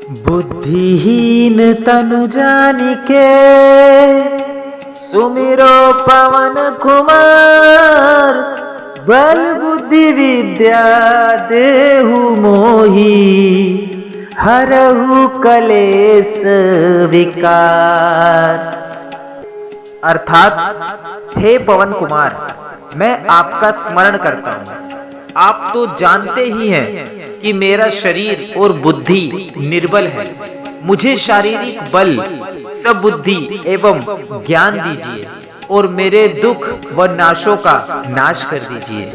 बुद्धिहीन तनु जानिके सुमिरो पवन कुमार। बल बुद्धि विद्या देहु मोही, हरहु कलेश विकार। अर्थात हे पवन कुमार, मैं आपका स्मरण करता हूँ। आप तो जानते ही हैं कि मेरा शरीर और बुद्धि निर्बल है। मुझे शारीरिक बल, सबुद्धि एवं ज्ञान दीजिए और मेरे दुख व नाशों का नाश कर दीजिए।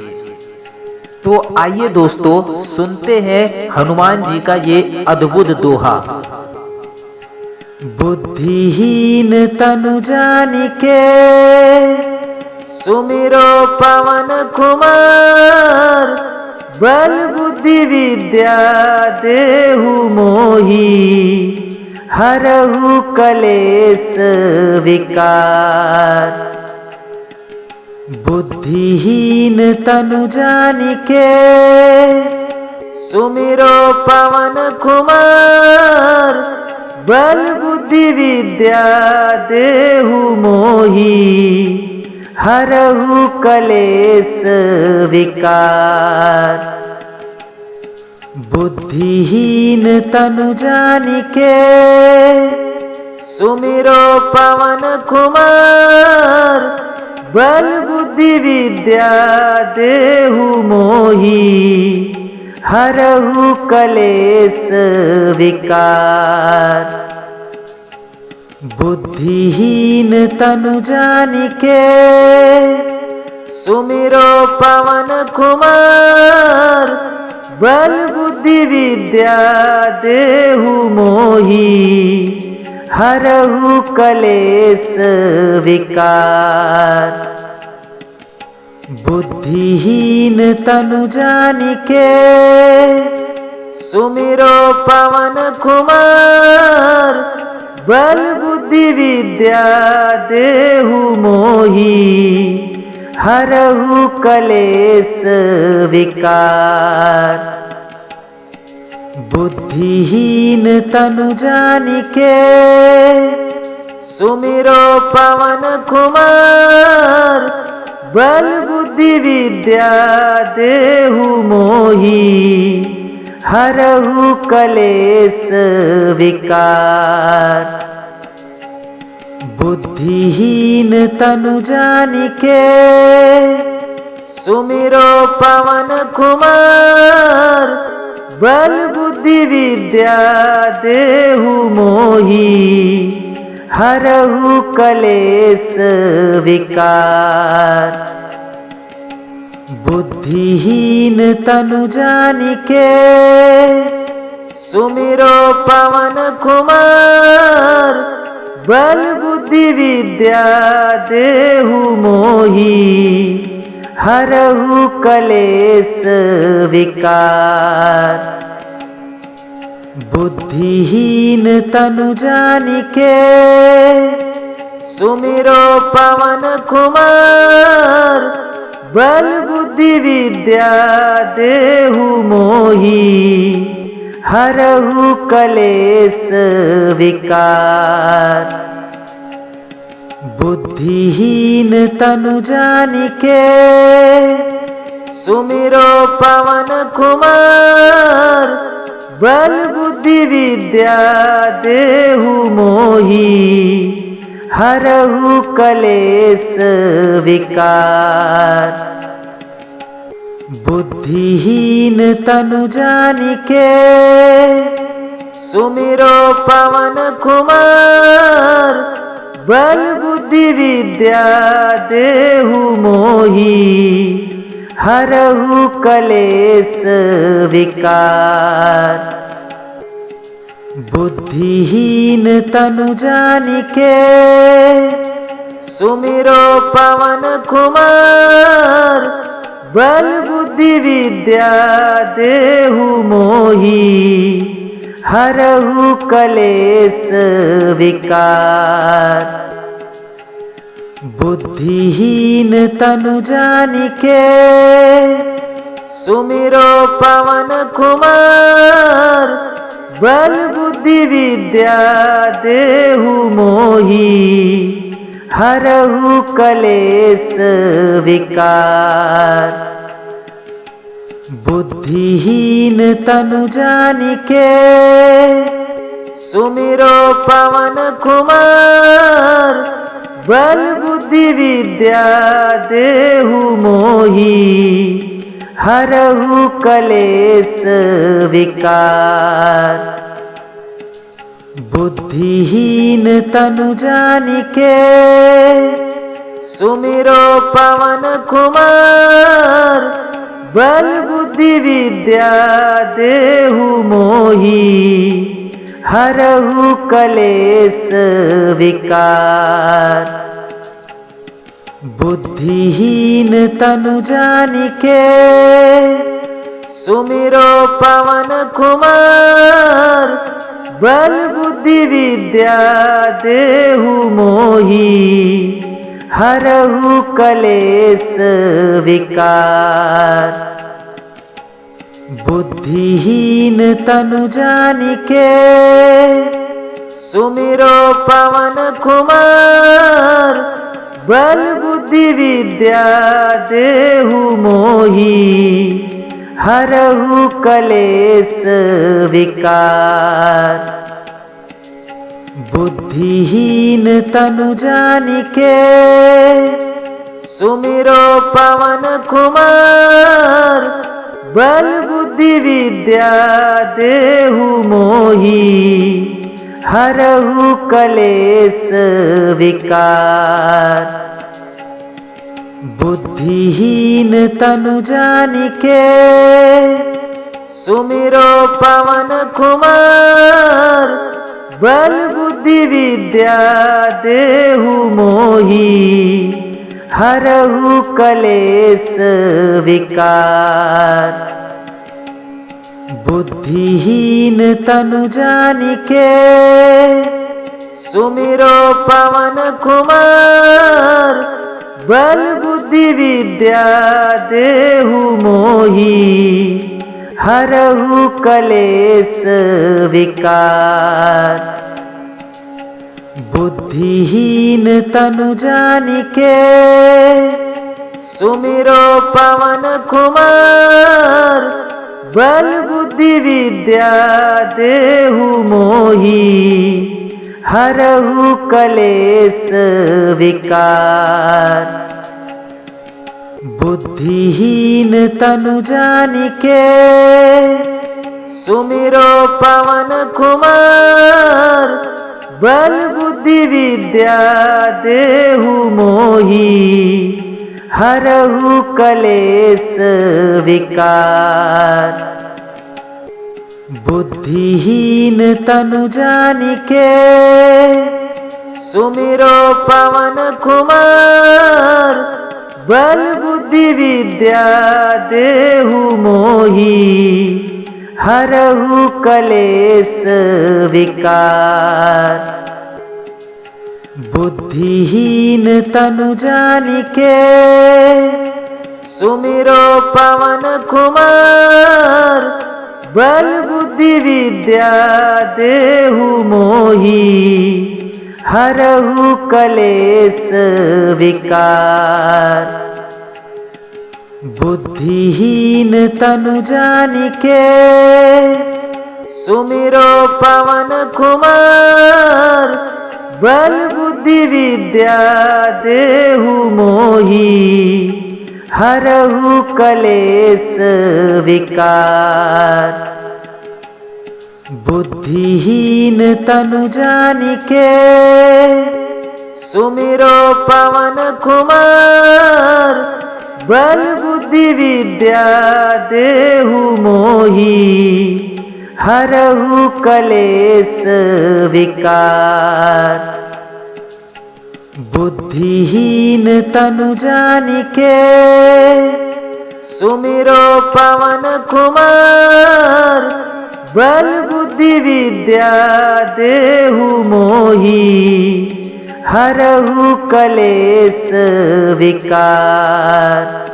तो आइए दोस्तों, सुनते हैं हनुमान जी का ये अद्भुत दोहा। बुद्धिहीन तनु जानिके सुमिरो पवन कुमार। बल बुद्धि विद्या देहु मोही, हरहु कलेश विकार। बुद्धिहीन तनु जानिके सुमिरो पवन कुमार। बल बुद्धि विद्या देहु मोही, हरहु कलेश विकार। बुद्धिहीन तनु जानिके सुमिरो पवन कुमार। बल बुद्धि विद्या देहु मोही, हरहु कलेश विकार। बुद्धिहीन तनु जानिके सुमिरो पवन कुमार। बल बुद्धि विद्या देहु मोही, हरहु कलेश विकार। बुद्धिहीन तनु जानिके सुमिरो पवन कुमार। बल बुद्धि विद्या देहु मोही, हरहु कलेश विकार। बुद्धिहीन तनु जानिके सुमिरो पवन कुमार। बल बुद्धि विद्या देहु मोही, हरहु कलेश विकार। बुद्धिहीन तनु जानिके सुमिरो पवन कुमार। बल बुद्धि विद्या देहु मोही, हरहु कलेश विकार। बुद्धिहीन तनु जानिके सुमिरो पवन कुमार। बल बुद्धि विद्या देहु मोही, हरहु कलेश विकार। बुद्धिहीन तनु जानिके सुमिरो पवन कुमार। बल बुद्धि विद्या देहु मोही, हरहु कलेश विकार। बुद्धिहीन तनु जानिके सुमिरो पवन कुमार। बल बुद्धि विद्या देहु मोही, हरहु कलेश विकार। बुद्धिहीन तनु जानिके सुमिरो पवन कुमार। बल बुद्धि विद्या देहु मोही, हरहु कलेश विकार। बुद्धिहीन तनु जानिके सुमिरो पवन कुमार। बल बुद्धि विद्या देहु मोही, हरहु कलेश विकार। बुद्धिहीन तनु जानिके सुमिरो पवन कुमार। बल बुद्धि बुद्धि विद्या देहु मोहि, हरहु कलेश विकार। बुद्धिहीन तनु जानिके, सुमिरो पवन कुमार। बल बुद्धि विद्या देहु मोहि, हरहु कलेश विकार। बुद्धिहीन तनु जानिके, सुमिरो पवन कुमार। बल बुद्धि विद्या देहु मोहि, हरहु कलेश विकार। बुद्धिहीन तनु जानिके, सुमिरो पवन कुमार। बल बुद्धि विद्या देहु मोहि, हरहु कलेश विकार। बुद्धिहीन तनु जानिके, सुमिरो पवन कुमार। बल बुद्धि विद्या देहु मोहि, हरहु कलेश विकार। बुद्धिहीन तनु जानिके, सुमिरो पवन कुमार। बल बुद्धि विद्या देहु मोहि, हरहु कलेश विकार। बुद्धिहीन तनु जानिके, सुमिरो पवन कुमार। बल बुद्धि विद्या देहु मोहि, हरहु कलेश विकार। बुद्धिहीन तनु जानिके, सुमिरो पवन कुमार। बल बुद्धि विद्या देहु मोहि, हरहु कलेश विकार। बुद्धिहीन तनु जानिके, सुमिरो पवन कुमार। बल बुद्धि विद्या देहु मोहि, हरहु कलेश विकार। बुद्धिहीन तनु जानिके, सुमिरो पवन कुमार। बल बुद्धि विद्या देहु मोहि, हरहु कलेश विकार। बुद्धिहीन तनु जानिके, सुमिरो पवन कुमार। बल बुद्धि विद्या देहु मोहि, हरहु कलेश विकार। बुद्धिहीन तनु जानिके, सुमिरो पवन कुमार। बल बुद्धि विद्या देहु मोहि, हरहु कलेश विकार। बुद्धिहीन तनु जानिके, सुमिरो पवन कुमार। बल बुद्धि विद्या देहु मोहि, हरहु कलेश विकार। बुद्धिहीन तनु जानिके, सुमिरो पवन कुमार। बल बुद्धि विद्या देहु मोहि, हरहु कलेश विकार। बुद्धिहीन तनु जानिके, सुमिरो पवन कुमार। बल बुद्धि विद्या देहु मोहि, हरहु कलेश विकार।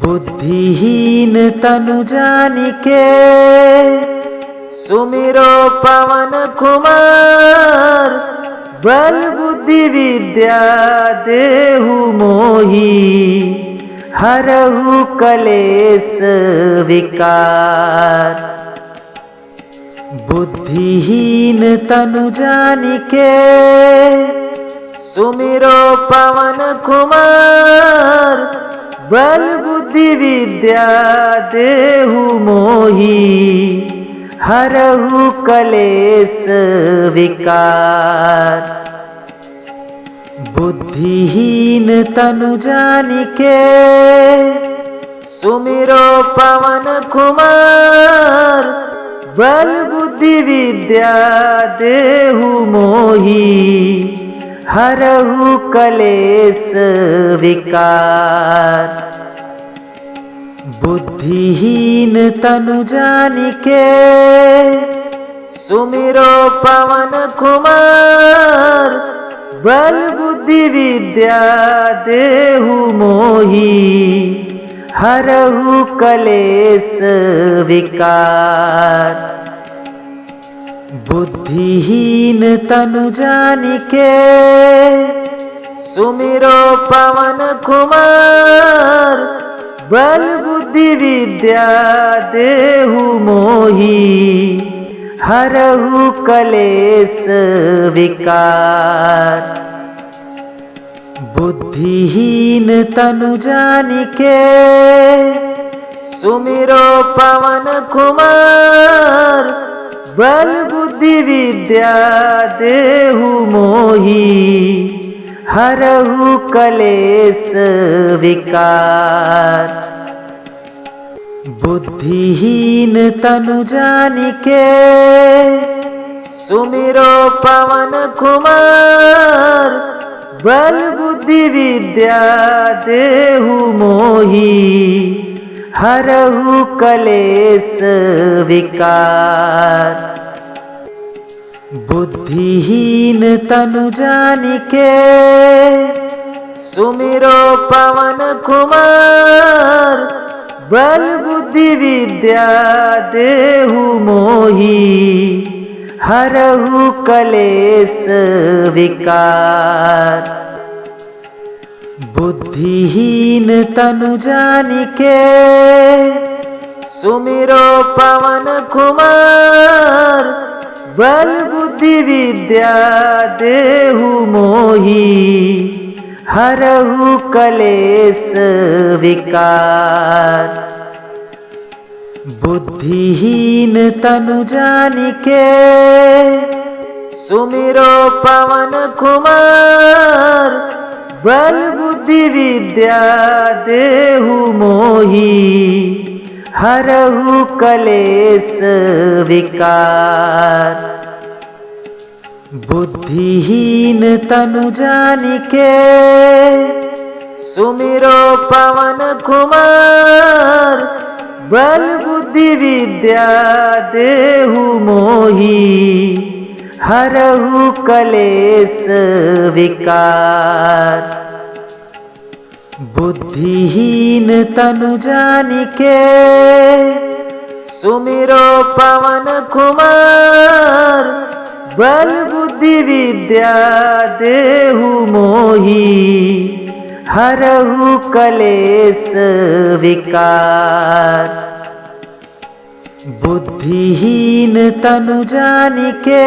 बुद्धिहीन तनु जानिके, सुमिरो पवन कुमार, बल बुद्धि विद्या देहु मोहि, हरहु कलेश विकार। बुद्धिहीन तनु जानिके, सुमिरो पवन कुमार, बल बुद्धि विद्या देहु मोहि, हरहु कलेश विकार। बुद्धिहीन तनु जानिके, सुमिरो पवन कुमार, बल बुद्धि विद्या देहु मोहि, हरहु कलेश विकार। बुद्धिहीन तनु जानिके, सुमिरो पवन कुमार, बल बुद्धि विद्या देहु मोहि, हरहु कलेश विकार। बुद्धिहीन तनु जानिके, सुमिरो पवन कुमार, बल बुद्धि विद्या देहु मोहि, हरहु कलेश विकार। बुद्धिहीन तनु जानिके, सुमिरो पवन कुमार, बल बुद्धि विद्या देहु मोहि, हरहु कलेश विकार। बुद्धिहीन तनु जानिके, सुमिरो पवन कुमार, बल बुद्धि विद्या देहु मोहि, हरहु कलेश विकार। बुद्धिहीन तनु जानिके, सुमिरो पवन कुमार, बल बुद्धि विद्या देहु मोहि, हरहु कलेश विकार। बुद्धिहीन तनु जानिके, सुमिरो पवन कुमार, बल बुद्धि विद्या देहु मोहि, हरहु कलेश विकार। बुद्धिहीन तनु जानिके, सुमिरो पवन कुमार, बल बुद्धि विद्या देहु मोहि, हरहु कलेश विकार। बुद्धिहीन तनु जानिके, सुमिरो पवन कुमार, बल बुद्धि विद्या देहु मोहि, हरहु कलेश विकार। बुद्धिहीन तनु जानिके, सुमिरो पवन कुमार, बल बुद्धि विद्या देहु मोहि, हरहु कलेश विकार। बुद्धिहीन तनु जानिके,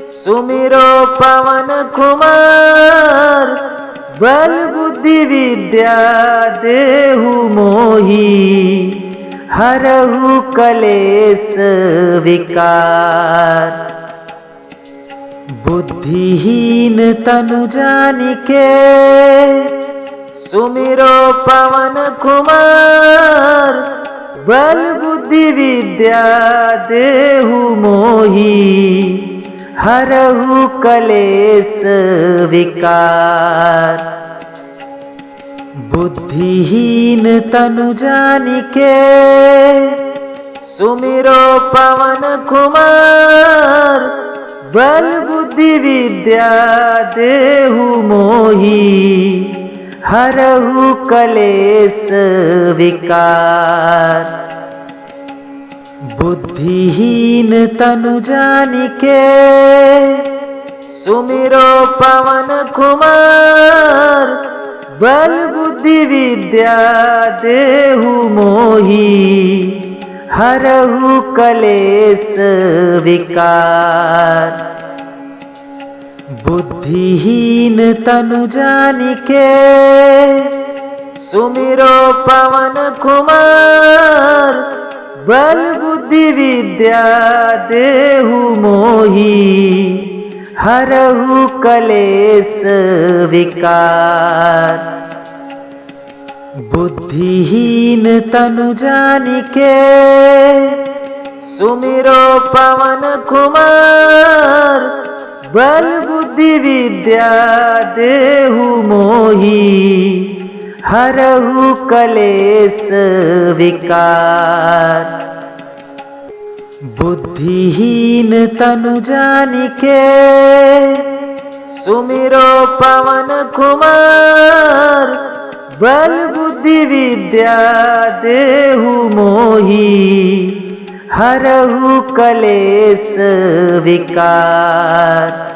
सुमिरो पवन कुमार, बल बुद्धि विद्या देहु मोहि, हरहु कलेश विकार। बुद्धिहीन तनु जानिके, सुमिरो पवन कुमार, बल बुद्धि विद्या देहु मोहि, हरहु कलेश विकार। बुद्धिहीन तनु जानिके, सुमिरो पवन कुमार, बल बुद्धि विद्या देहु मोहि, हरहु कलेश विकार। बुद्धिहीन तनु जानिके सुमिरो पवन कुमार, बल बुद्धि विद्या देहु मोही, हरहु कलेश विकार। बुद्धिहीन तनु जानिके सुमिरो पवन कुमार, बल बुद्धि विद्या देहु मोही, हरहु कलेश विकार। बुद्धिहीन तनु जानिके सुमिरो पवन कुमार, बल बुद्धि विद्या देहु मोही, हरहु कलेश विकार। बुद्धिहीन तनु जानिके सुमिरो पवन कुमार, बल बुद्धि विद्या देहु मोही, हरहु कलेश विकार।